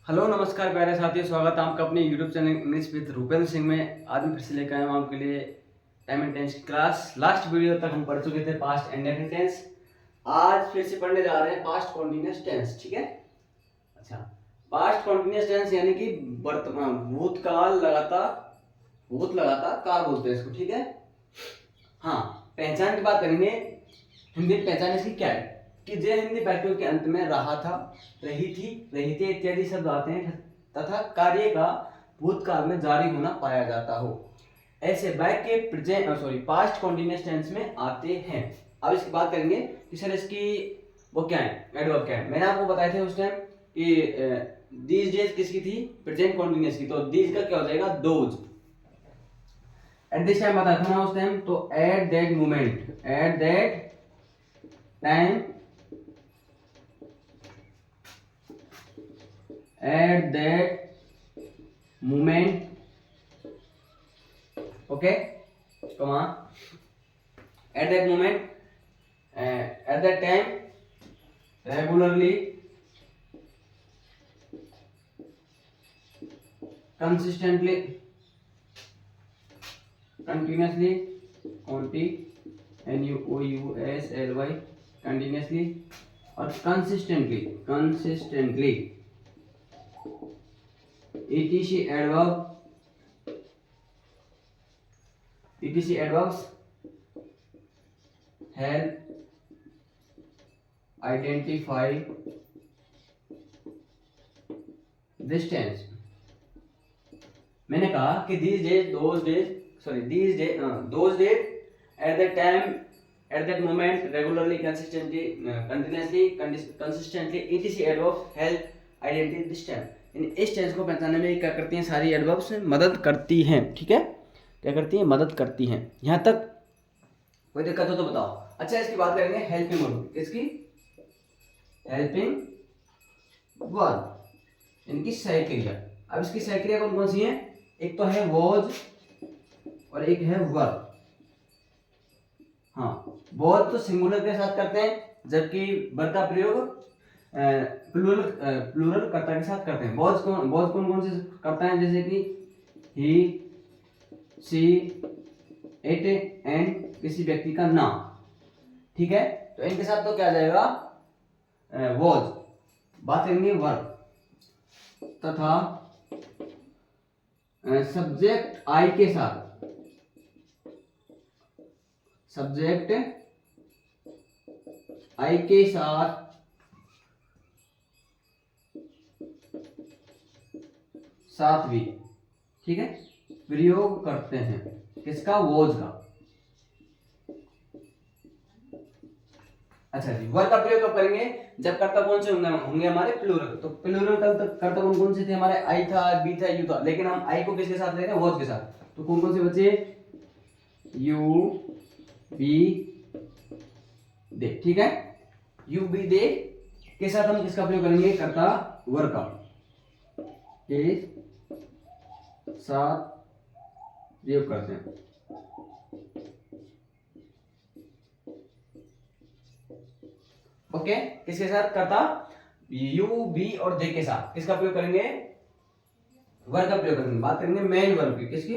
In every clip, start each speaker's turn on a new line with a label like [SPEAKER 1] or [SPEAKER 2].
[SPEAKER 1] Hello नमस्कार प्यारे साथियों, स्वागत है आपका अपने YouTube channel English with Rupendra Singh में। आज मैं फिर से लेकर आया हूँ आपके लिए टाइम एंड टेंस की क्लास। लास्ट वीडियो तक हम पढ़ चुके थे पास्ट इंडेफिनिट टेंस। आज फिर से पढ़ने जा रहे हैं पास्ट कॉन्टिन्यूअस टेंस। ठीक है, अच्छा। पास्ट कॉन्टिन्यूअस टेंस यानी कि वर्तमान भूतकाल लगातार, भूत लगातार काल बोलते हैं इसको। ठीक है, हाँ। पहचान की बात करेंगे, हिंदी में पहचान इसकी क्या है कि जे हिंदी वाक्यों के अंत में रहा था, रही थी, रही थे इत्यादि शब्द आते हैं तथा कार्य का भूतकाल में जारी होना पाया जाता हो, ऐसे वाक्य पास्ट कॉन्टिन्यूअस टेंस में आते हैं। अब इसकी बात करेंगे कि सर इसकी वो क्या है, एडवर्ब क्या है। मैंने आपको बताए थे उस टाइम कि दीज डेज किसकी थी, प्रेजेंट कॉन्टिन्यूअस की। तो दीज का क्या हो जाएगा, दोज। एट दिस टाइम बताया था ना उस टाइम, तो at that moment, at that time, at that moment, okay, come on, at that moment, at that time, regularly, consistently, continuously, N-U-O-U-S-L-Y, continuously और consistently, consistently, etc adverb, etc adverbs help identify this tense। मैंने कहा कि these days, those days, these days, those days, at that time, at that moment, regularly, consistently, continuously, consistently, etc adverbs help identify this tense। इस tense को पहचानने में क्या करती हैं, सारी एडवर्ब्स मदद करती हैं। ठीक है, क्या करती हैं, मदद करती हैं। यहाँ तक कोई दिक्कत हो तो बताओ। अच्छा, इसकी बात करेंगे हेल्पिंग वर्ब, इसकी हेल्पिंग वर्ब, इनकी सहायक क्रिया। अब इसकी सहायक क्रिया कौन कौन सी है, एक तो है वॉज और एक है वर। हाँ, वॉज तो सिंगुलर के साथ करते हैं, जबकि वर का प्रयोग प्लूरल कर्ता के साथ करते हैं। वॉज कौन कौन से करता है, जैसे कि ही, सी, इट एंड किसी व्यक्ति का नाम। ठीक है, तो इनके साथ तो क्या आ जाएगा, वॉज। बात करेंगे वर तथा सब्जेक्ट आई के साथ, सब्जेक्ट आई के साथ साथ भी, ठीक है, प्रयोग करते हैं किसका, वॉज का। अच्छा जी, वर का प्रयोग कब करेंगे, जब कर्ता कौन से होंगे हमारे प्लूरल। तो प्लूरल कर्ता कौन कौन से थे हमारे, आई था, बी था, यू था, लेकिन हम आई को किसके साथ ले रहे हैं, वॉज के साथ। तो कौन कौन से बचे, यू, बी, दे। ठीक है, यू, बी, दे के साथ हम किसका प्रयोग करेंगे, कर्ता वर का के साथ प्रयोग करते हैं। ओके, किसके साथ, कर्ता यू, बी और दे के साथ किसका प्रयोग करेंगे, वर का प्रयोग करेंगे। बात करेंगे मेन वर्ब की, किसकी,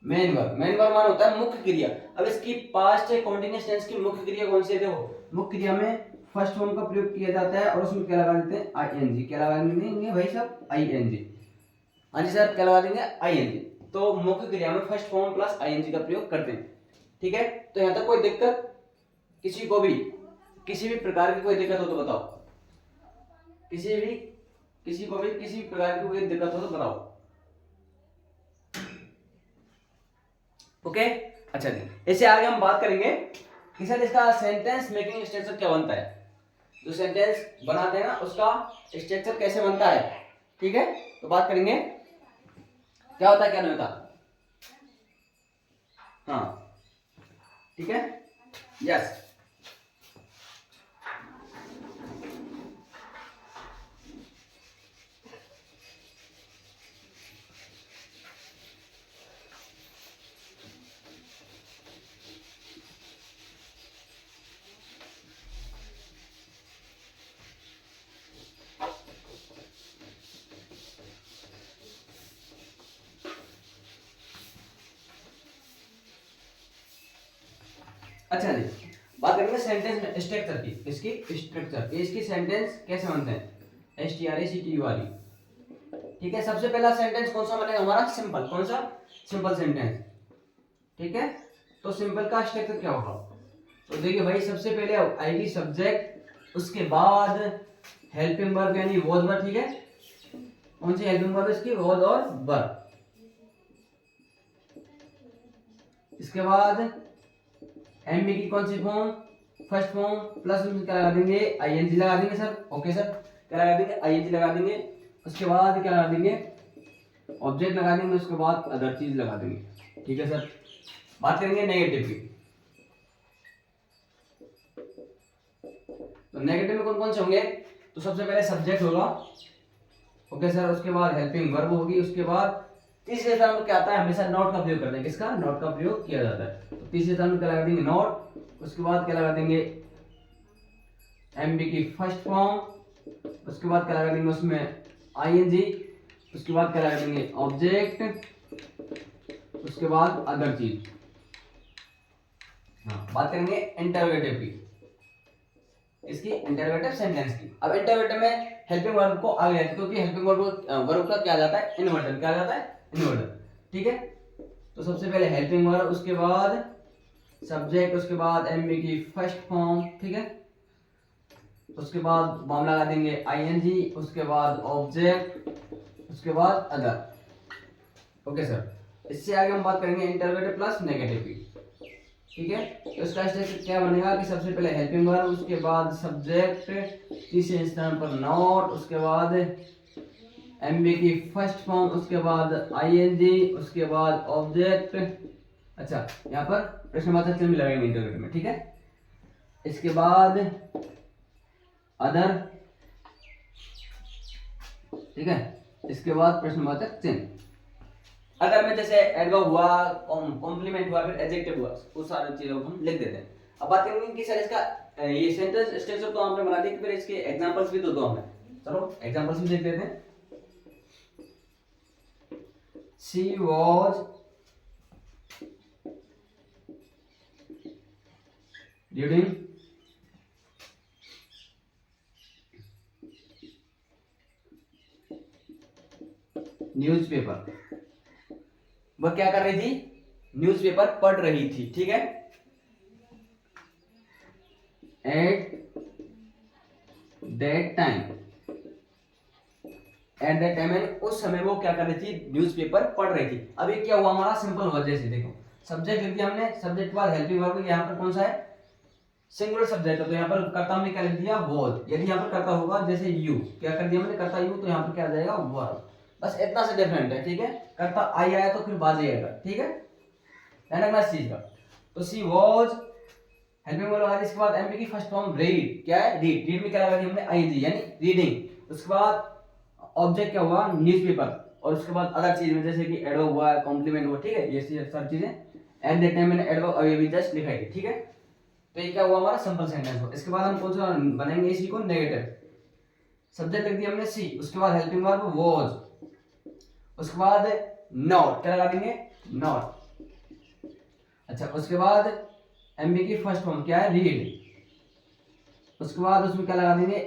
[SPEAKER 1] मेन वर्ब। मेन वर्ब मान होता है मुख्य क्रिया। अब इसकी पास्ट कॉन्टिन्यूअस टेंस की मुख्य क्रिया कौन सी है, देखो मुख्य क्रिया में फर्स्ट फॉर्म का प्रयोग किया जाता है और उसमें क्या लगा देते हैं, आईएनजी। क्या लगा देंगे भाई साहब, आईएनजी। हाँ जी सर, क्या लगा देंगे, आईएनजी। तो मुख्य क्रिया में फर्स्ट फॉर्म प्लस आईएनजी का प्रयोग करते हैं। ठीक है, तो यहां तक कोई दिक्कत, किसी को भी किसी भी प्रकार की कोई दिक्कत हो तो बताओ, किसी को भी किसी प्रकार की कोई दिक्कत हो तो बताओ। ओके, अच्छा जी, इससे आगे हम बात करेंगे कि सर इसका सेंटेंस मेकिंग स्ट्रक्चर क्या बनता है। जो सेंटेंस बनाते हैं ना, उसका स्ट्रक्चर कैसे बनता है। ठीक है, तो बात करेंगे क्या होता है क्या नहीं होता। हाँ, ठीक है, यस। अच्छा जी, बात करेंगे सेंटेंस में स्ट्रक्चर की। इसकी स्ट्रक्चर, इसकी सेंटेंस कैसे बनते हैं, STRACTU वाली। ठीक है, सबसे पहला सेंटेंस कौन सा बनेगा हमारा, सिंपल। कौन सा, सिंपल सेंटेंस। ठीक है, तो सिंपल का स्ट्रक्चर क्या होगा, तो देखिए भाई सबसे पहले आएगी सब्जेक्ट, उसके बाद हेल्पिंग वर्ब यानी वॉज वर्ब। ठीक है, कौन सी हेल्पिंग वर्ब इसकी, वॉज और वर्ब। इसके बाद एमबी की कौन सी फॉर्म, फर्स्ट फॉर्म, प्लस उसमें क्या लगा देंगे, आईएनजी लगा देंगे सर। ओके सर, क्या लगा देंगे, आईएनजी लगा देंगे। उसके बाद क्या लगा देंगे, ऑब्जेक्ट लगा देंगे। उसके बाद अदर चीज लगा देंगे। ठीक है सर, बात करेंगे नेगेटिव की। तो नेगेटिव में कौन कौन से होंगे, तो सबसे पहले सब्जेक्ट होगा। ओके सर, उसके बाद हेल्पिंग वर्ब होगी। उसके बाद तीसरे स्थान पर क्या आता है, हमेशा नॉट का प्रयोग करते हैं। किसका, नॉट का प्रयोग किया जाता है। तो तीसरे स्थान पर क्या लगा देंगे, नॉट। उसके बाद क्या लगा देंगे, एमबी की फर्स्ट फॉर्म। उसके बाद क्या लगा देंगे उसमें, आईएनजी। उसके बाद क्या लगा देंगे, ऑब्जेक्ट। उसके बाद अदर चीज। हाँ, बात करेंगे इंटरोगेटिव की, इसकी इंटरोगेटिव सेंटेंस की। अब इंटरोगेटिव में हेल्पिंग वर्ब को आगे लेते हैं, क्योंकि हेल्पिंग वर्ब का क्या जाता है, इन्वर्जन। क्या जाता है, इन्वर्जन। ठीक है, तो सबसे पहले हेल्पिंग वर्ब, उसके बाद सब्जेक्ट, उसके बाद एमबी की फर्स्ट फॉर्म। ठीक है, उसके बाद मामला लगा देंगे आईएनजी। उसके बाद ऑब्जेक्ट। उसके बाद अदर। ओके सर, इससे आगे हम बात करेंगे इंटरोगेटिव प्लस नेगेटिव की। ठीक है, तो इसका स्ट्रक्चर क्या बनेगा कि सबसे पहले हेल्पिंग वर्ब, उसके बाद सब्जेक्ट, तीसरे स्थान पर नॉट, उसके बाद एमबी की फर्स्ट फॉर्म, उसके बाद आईएनजी, उसके बाद ऑब्जेक्ट। अच्छा, यहाँ पर प्रश्नवाचक चिन्ह भी लगाएंगे इंटरोगेटिव में। ठीक है, इसके बाद अदर। ठीक है, इसके बाद प्रश्नवाचक चिन्ह। अगर में जैसे एडवर्ब हुआ, कॉम्प्लीमेंट हुआ, फिर एडजेक्टिव हुआ, उस सारी चीजों को हम लिख देते हैं। अब बात करेंगे कि सर इसका ये सेंटेंस स्ट्रक्चर तो हमने बना दिया, फिर इसके एग्जांपल्स भी तो दो हमें। चलो एग्जांपल्स भी देख लेते हैं। She was reading newspaper. वह क्या कर रही थी, न्यूज़पेपर पढ़ रही थी। ठीक है, at that time, at that time उस समय वो क्या कर रही थी, न्यूज़पेपर पढ़ रही थी। अब ये क्या हुआ हमारा, सिंपल हुआ। जैसे देखो सब्जेक्ट लिख दिया हमने, सब्जेक्ट के बाद हेल्पिंग वर्ब, यहाँ पर कौन सा है, सिंगुलर सब्जेक्ट है, तो यहाँ पर कर्ता हमने क्या लिख दिया, वॉज। यदि यहाँ पर कर्ता होगा जैसे यू, क्या कर दिया हमने, कर्ता यू, तो यहाँ पर क्या आ जाएगा, वर्ब। बस इतना से डिफरेंट है। ठीक है, कर्ता आई आया तो फिर बाज आएगा। ठीक है, ध्यान रखना इस चीज का। तो सी वॉज हेल्पिंग वर्ब आ गई। इसके बाद एमपी की फर्स्ट फॉर्म रीड, क्या है, रीड। रीड में क्या लगा दिया हमने, आईएनजी, यानी रीडिंग। उसके बाद ऑब्जेक्ट क्या हुआ, न्यूज़पेपर। और उसके बाद अदर चीज में जैसे कि एडवर्ब हुआ, कॉम्प्लीमेंट हुआ। ठीक है, ये सब चीजें एट दैट टाइम मैंने एडवर्ब अभी जस्ट लिखा है। ठीक है, तो ये क्या हुआ हमारा सिंपल सेंटेंस हुआ। इसके बाद हम कौन सा बनाएंगे, इसी को नेगेटिव। सब्जेक्ट लिख दिया हमने सी, उसके बाद हेल्पिंग वर्ब वाज, उसके बाद नॉट, क्या लगा देंगे, नॉट। अच्छा, उसके बाद एमबी की फर्स्ट फॉर्म क्या है, रीड। उसके बाद उसमें क्या लगा देंगे,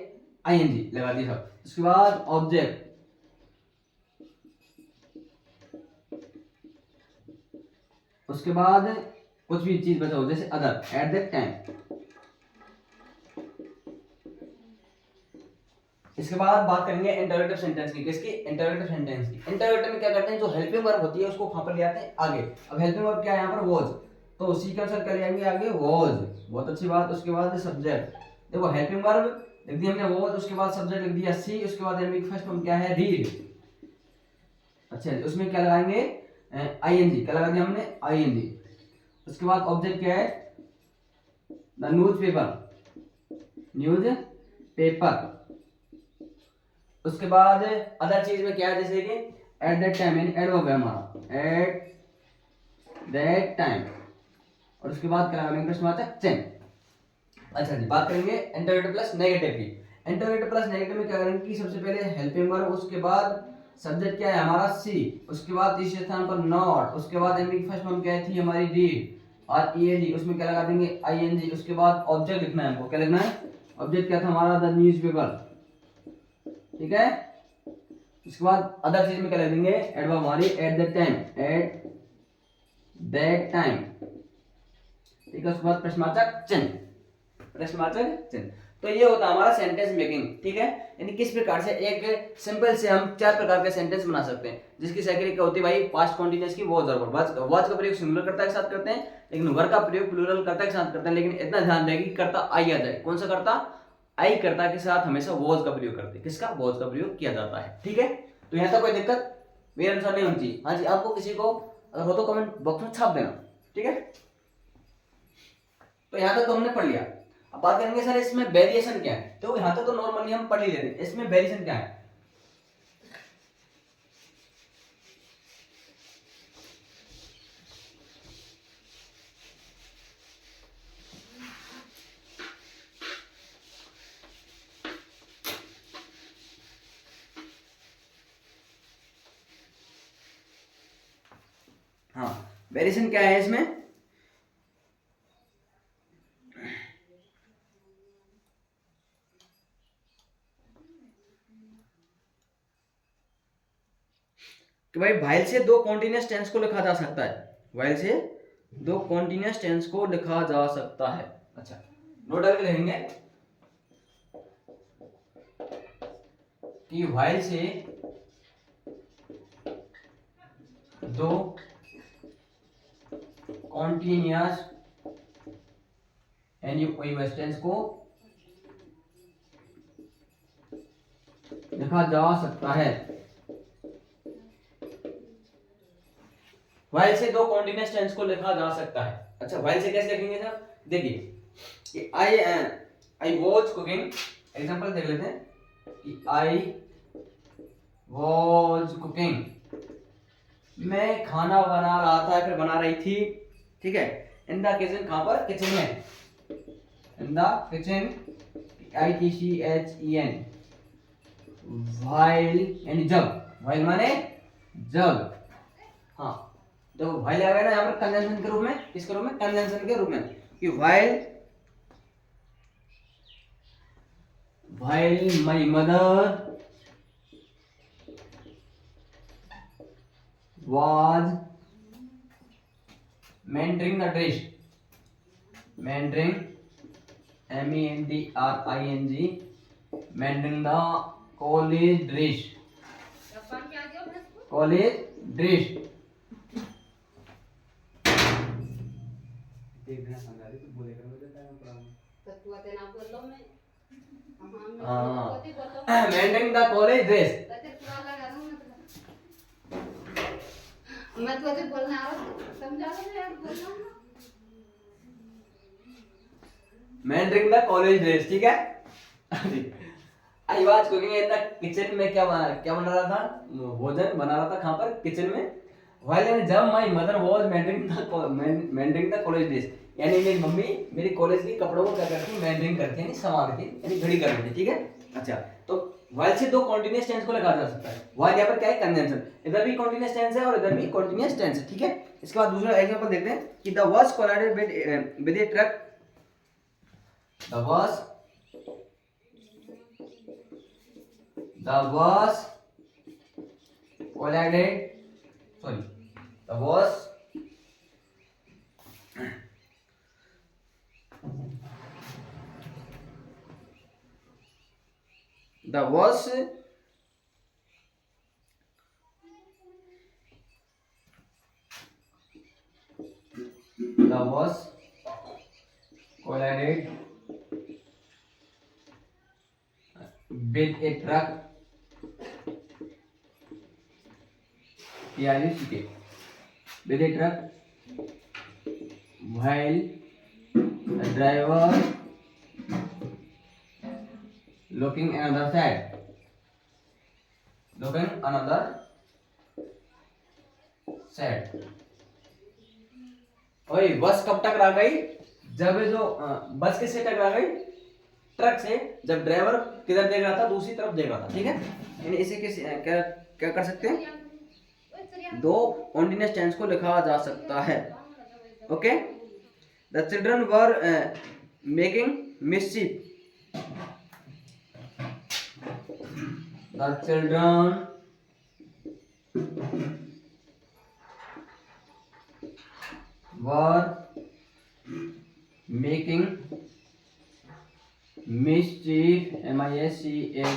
[SPEAKER 1] आईएनजी लगा दिया सब। उसके बाद ऑब्जेक्ट। उसके बाद कुछ भी चीज बचा हो जैसे अदर, एट दैट टाइम। इसके बाद बात करेंगे इंटरोगेटिव सेंटेंस की। किसकी, इंटरोगेटिव सेंटेंस की। इंटरोगेटिव में क्या करते हैं, जो हेल्पिंग वर्ब होती है उसको वहां पर ले आते हैं आगे। अब हेल्पिंग वर्ब क्या है यहाँ पर, वॉज, तो उसी के अनुसार क्या ले आएंगे आगे, वॉज। बहुत अच्छी बात। उसके बाद सब्जेक्ट, देखो हेल्पिंग वर्ब लिख दिया हमने वॉज, उसके बाद सब्जेक्ट लिख दिया सी, उसके बाद एमबी फर्स्ट फॉर्म क्या है, रीड। अच्छा, उसमें क्या लगाएंगे, आईएनजी, क्या लगा दिया हमने, आईएनजी। उसके बाद ऑब्जेक्ट क्या है, the news paper, news paper. उसके बाद अदर चीज में क्या है, जैसे कि एट दैट टाइम, यानी एडवर्ब है हमारा, एट दैट टाइम। और उसके बाद क्या लगाएंगे, प्रश्नवाचक चिन्ह। अच्छा जी, बात करेंगे इंटरोगेटिव प्लस नेगेटिव की। इंटरोगेटिव प्लस नेगेटिव में क्या करेंगे कि सबसे पहले हेल्पिंग वर्ब, उसके बाद सब्जेक्ट क्या है हमारा सी, उसके बाद तीसरे स्थान पर नॉट, उसके बाद एमबी की फर्स्ट फॉर्म क्या थी हमारी रीड, READ, उसमें क्या लगा देंगे ING। उसके बाद ऑब्जेक्ट लिखना है हमको, क्या लिखना है, ऑब्जेक्ट क्या था हमारा, द न्यूज़पेपर, ठीक है। उसके बाद अदर चीज में क्या लिख देंगे, एडवर्ब हमारी at that time, at that time, ठीक है। उसके बाद प्रश्नवाचक चिन्ह, प्रश्नवाचक चिन्ह। तो ये होता है हमारा सेंटेंस मेकिंग, ठीक है। यानी किस प्रकार से एक सिंपल से हम 4 प्रकार के सेंटेंस बना सकते हैं, जिसकी सेकेंड क्या होती है भाई, पास्ट कॉन्टिन्यूअस की वॉज और वॉज का प्रयोग सिंगुलर कर्ता के साथ करते हैं, लेकिन वर का प्रयोग प्लूरल कर्ता के साथ करते हैं। लेकिन इतना ध्यान रहे कि कर्ता आई आ जाए, कौन सा कर्ता, आई कर्ता के साथ हमेशा वॉज का प्रयोग करते हैं। किसका, वॉज का प्रयोग किया जाता है, ठीक है। तो यहाँ तक कोई दिक्कत मेरे अनुसार नहीं होनी चाहिए। हाँ जी, आपको किसी को अगर हो तो कमेंट बॉक्स में छाप देना, ठीक है। तो यहाँ तक तो हमने पढ़ लिया। अब बात करेंगे सर इसमें वेरिएशन क्या है। तो यहाँ तक तो नॉर्मली हम पढ़ ही लेते हैं, इसमें वेरिएशन क्या है। हाँ, वेरिएशन क्या है इसमें, कि भाई वाइल से दो कॉन्टिन्यूअस टेंस को लिखा जा सकता है, वाइल से दो कॉन्टिन्यूअस टेंस को लिखा जा सकता है। अच्छा, नोट करके लिखेंगे कि वाइल से दो कॉन्टिन्यूअस टेंस को लिखा जा सकता है। वाइल से दो कॉन्टिन्यूअस टेंस को लिखा जा सकता है। अच्छा, वाइल से कैसे लिखेंगे सर, देखिए कि आई वॉज कुकिंग, एग्जांपल देख लेते हैं कि आई वॉज कुकिंग, मैं खाना बना रहा था, फिर बना रही थी, ठीक है। इन द किचन, कहां पर, किचन में, in the kitchen, ITCHEN, while यानी जब, व्हाइल माने जब। हाँ, तो व्हाइल आ गया ना यहाँ पर कंजंक्शन के रूप में, किसके रूप में, कंजंक्शन के रूप में, कि while my mother was mentoring the dish, mentoring MENDRING, mentoring the college dish, college dish. देखना संगारी तो बोलेगा मुझे टाइम पड़ा, तो तू आते ना बोल लो मैं, हां मेंटरिंग द कॉलेज डिश, मैं तो अभी बोलना आ रहा, समझा रहा यार, बोलना ना, मेंटरिंग द कॉलेज डेज, ठीक है। I was cooking in the kitchen में, क्या बना रहा था, भोजन बना रहा था, कहां पर, किचन में। व्हाइल यानी जब my mother was mentoring the college days, यानी मेरी मम्मी मेरी कॉलेज के कपड़ों को क्या करती है, मेंटेन करती है, यानी संभालती है, यानी घड़ी करती है, ठीक है। अच्छा, तो व्हाइल से दो कॉन्टिन्यूअस टेंस को लिखा जा सकता है। व्हाइल यहाँ पर क्या है, कंजंक्शन, इधर भी कॉन्टिन्यूअस टेंस है और इधर भी कॉन्टिन्यूअस टेंस है, ठीक है। इसके बाद दूसरा एग्जांपल देखते हैं कि the bus collided with A truck, the bus collided, sorry, the bus the bus collided with a truck, with a truck while the driver looking another side, looking another side। ओए, बस कब टकरा गई, जब जो बस किससे टकरा गई, ट्रक से, जब ड्राइवर किधर देख रहा था, दूसरी तरफ देख रहा था, ठीक है। यानी इसे क्या क्या कर सकते हैं, दो कॉन्टिन्यूअस टेंस को लिखा जा सकता है, okay. The children were making mischief, the children were making mischief, MISCHIEF,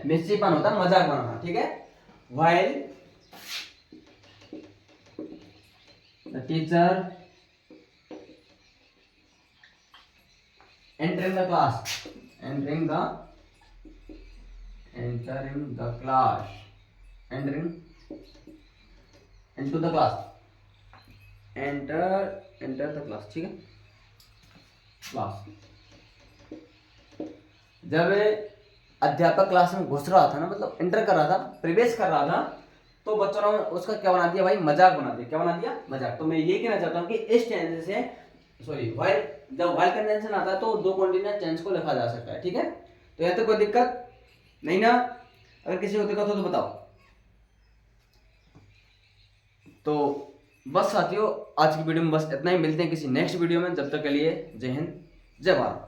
[SPEAKER 1] mischief होता है मजाक बनाना, ठीक है। while the teacher entering the class, entering the class, entering into the class, enter the class, ठीक है। क्लास, जब अध्यापक क्लास में घुस रहा था ना, मतलब एंटर कर रहा था, प्रवेश कर रहा था, तो बच्चों ने उसका क्या बना दिया भाई, मजाक बना दिया। क्या बना दिया, मजाक। तो मैं ये कहना चाहता हूँ कि इस टेंस से, सॉरी व्हाइल, जब व्हाइल कंजंक्शन आता है तो दो कंटीन्यूअस टेंस को लिखा जा सकता है, ठीक है। तो यहाँ तो कोई दिक्कत नहीं ना, अगर किसी को दिक्कत हो तो बताओ। तो बस साथियों, आज की वीडियो में बस इतना ही, मिलते हैं किसी नेक्स्ट वीडियो में, जब तक के लिए जय हिंद जय भारत।